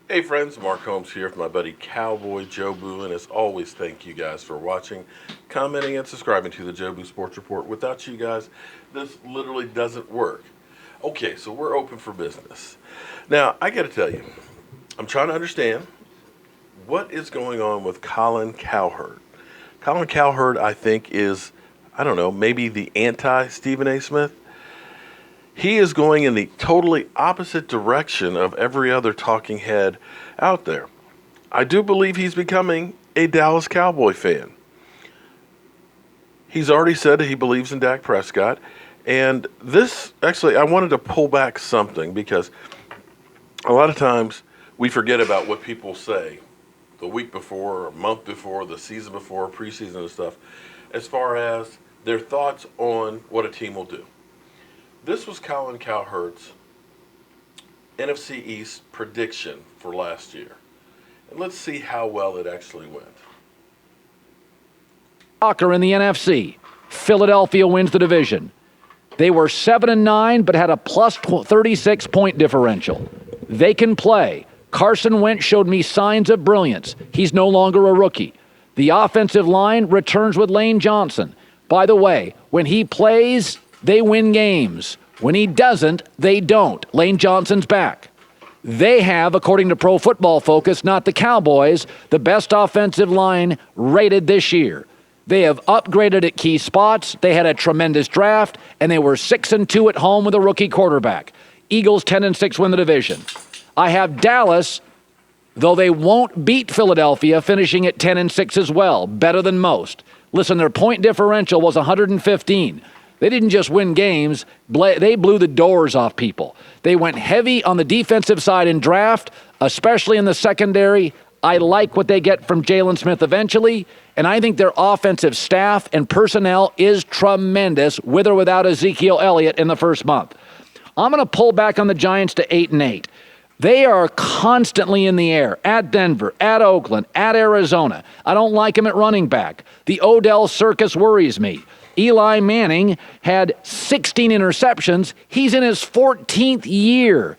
Hey friends, Mark Holmes here with my buddy Cowboy Joe Boo, and as always, thank you guys for watching, commenting, and subscribing to the Joe Boo Sports Report. Without you guys, this literally doesn't work. Okay, so we're open for business. Now, I gotta tell you, I'm trying to understand what is going on with Colin Cowherd. Colin Cowherd, I think, is, I don't know, maybe the anti Stephen A. Smith. He is going in the totally opposite direction of every other talking head out there. I do believe he's becoming a Dallas Cowboy fan. He's already said that he believes in Dak Prescott. And this, actually, I wanted to pull back something because a lot of times we forget about what people say the week before, a month before, the season before, preseason and stuff, as far as their thoughts on what a team will do. This was Colin Cowherd's NFC East prediction for last year. And let's see how well it actually went. Soccer in the NFC. Philadelphia wins the division. They were 7-9, but had a plus 36 point differential. They can play. Carson Wentz showed me signs of brilliance. He's no longer a rookie. The offensive line returns with Lane Johnson. By the way, when he plays, they win games. When he doesn't, they don't. Lane Johnson's back. They have, according to Pro Football Focus, not the Cowboys, the best offensive line rated this year. They have upgraded at key spots. They had a tremendous draft, and they were 6-2 at home with a rookie quarterback. Eagles 10-6 win the division. I have Dallas, though they won't beat Philadelphia, finishing at 10-6 as well, better than most. Listen, their point differential was 115. They didn't just win games, they blew the doors off people. They went heavy on the defensive side in draft, especially in the secondary. I like what they get from Jalen Smith eventually, and I think their offensive staff and personnel is tremendous, with or without Ezekiel Elliott in the first month. I'm going to pull back on the Giants to 8-8. They are constantly in the air, at Denver, at Oakland, at Arizona. I don't like them at running back. The Odell circus worries me. Eli Manning had 16 interceptions. He's in his 14th year.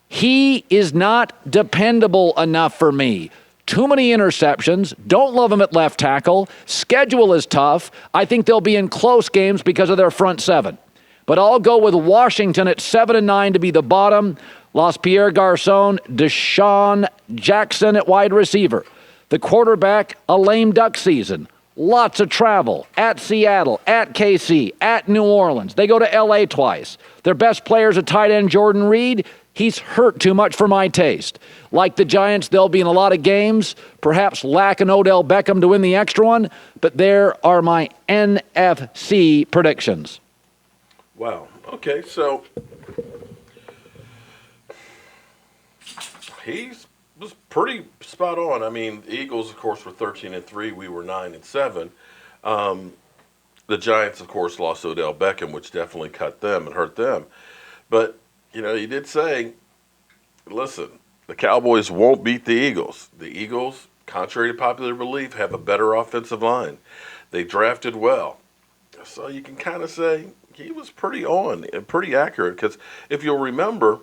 He is not dependable enough for me. Too many interceptions. Don't love him at left tackle. Schedule is tough. I think they'll be in close games because of their front seven. But I'll go with Washington at 7-9 to be the bottom. Lost Pierre Garcon, Deshaun Jackson at wide receiver. The quarterback, a lame duck season. Lots of travel at Seattle, at KC, at New Orleans. They go to LA twice. Their best player's a tight end, Jordan Reed. He's hurt too much for my taste. Like the Giants, they'll be in a lot of games, perhaps lack an Odell Beckham to win the extra one, but there are my NFC predictions. Wow. Okay, so he was pretty spot on. I mean, the Eagles, of course, were 13-3. We were 9-7. The Giants, of course, lost Odell Beckham, which definitely cut them and hurt them. But, you know, he did say, listen, the Cowboys won't beat the Eagles. The Eagles, contrary to popular belief, have a better offensive line. They drafted well. So you can kind of say he was pretty on and pretty accurate, because if you'll remember,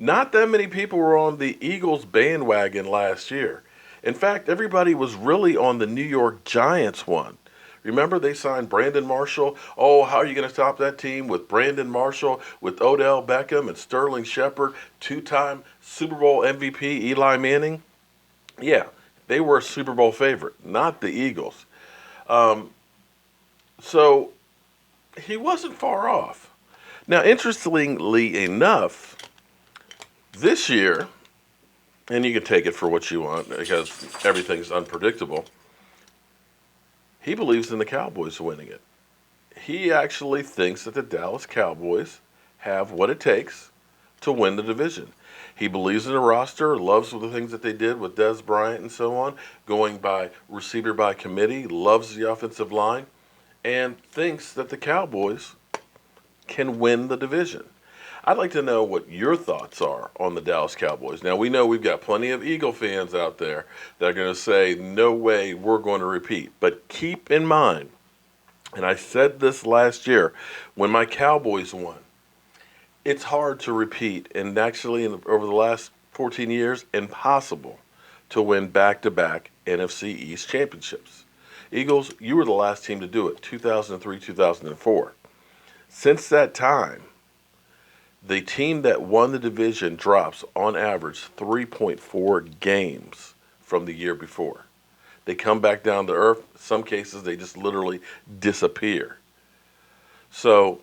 not that many people were on the Eagles bandwagon last year. In fact, everybody was really on the New York Giants one. Remember, they signed Brandon Marshall. Oh, how are you going to stop that team with Brandon Marshall, with Odell Beckham and Sterling Shepard, two-time Super Bowl MVP Eli Manning? Yeah, they were a Super Bowl favorite, not the Eagles. So he wasn't far off. Now, interestingly enough, this year, and you can take it for what you want because everything's unpredictable, he believes in the Cowboys winning it. He actually thinks that the Dallas Cowboys have what it takes to win the division. He believes in the roster, loves the things that they did with Dez Bryant and so on, going by receiver by committee, loves the offensive line, and thinks that the Cowboys can win the division. I'd like to know what your thoughts are on the Dallas Cowboys. Now, we know we've got plenty of Eagle fans out there that are going to say, no way, we're going to repeat. But keep in mind, and I said this last year when my Cowboys won, it's hard to repeat. And actually, over the last 14 years, impossible to win back-to-back NFC East championships. Eagles, you were the last team to do it, 2003, 2004. Since that time, the team that won the division drops, on average, 3.4 games from the year before. They come back down to earth. In some cases, they just literally disappear. So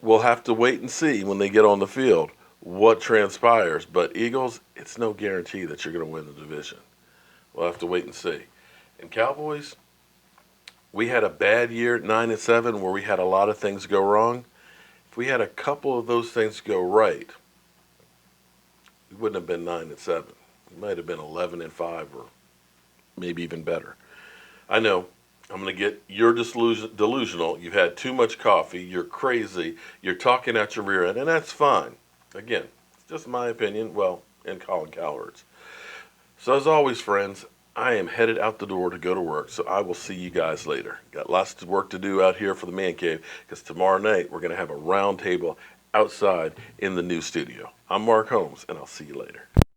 we'll have to wait and see when they get on the field what transpires. But Eagles, it's no guarantee that you're going to win the division. We'll have to wait and see. And Cowboys, we had a bad year at 9-7 where we had a lot of things go wrong. If we had a couple of those things go right, we wouldn't have been 9-7. We might have been 11-5 or maybe even better. I know I'm going to get you're delusional. You've had too much coffee. You're crazy. You're talking out your rear end, and that's fine. Again, it's just my opinion. Well, and Colin Cowherd's. So as always, friends, I am headed out the door to go to work, so I will see you guys later. Got lots of work to do out here for the Man Cave, because tomorrow night we're going to have a round table outside in the new studio. I'm Mark Holmes, and I'll see you later.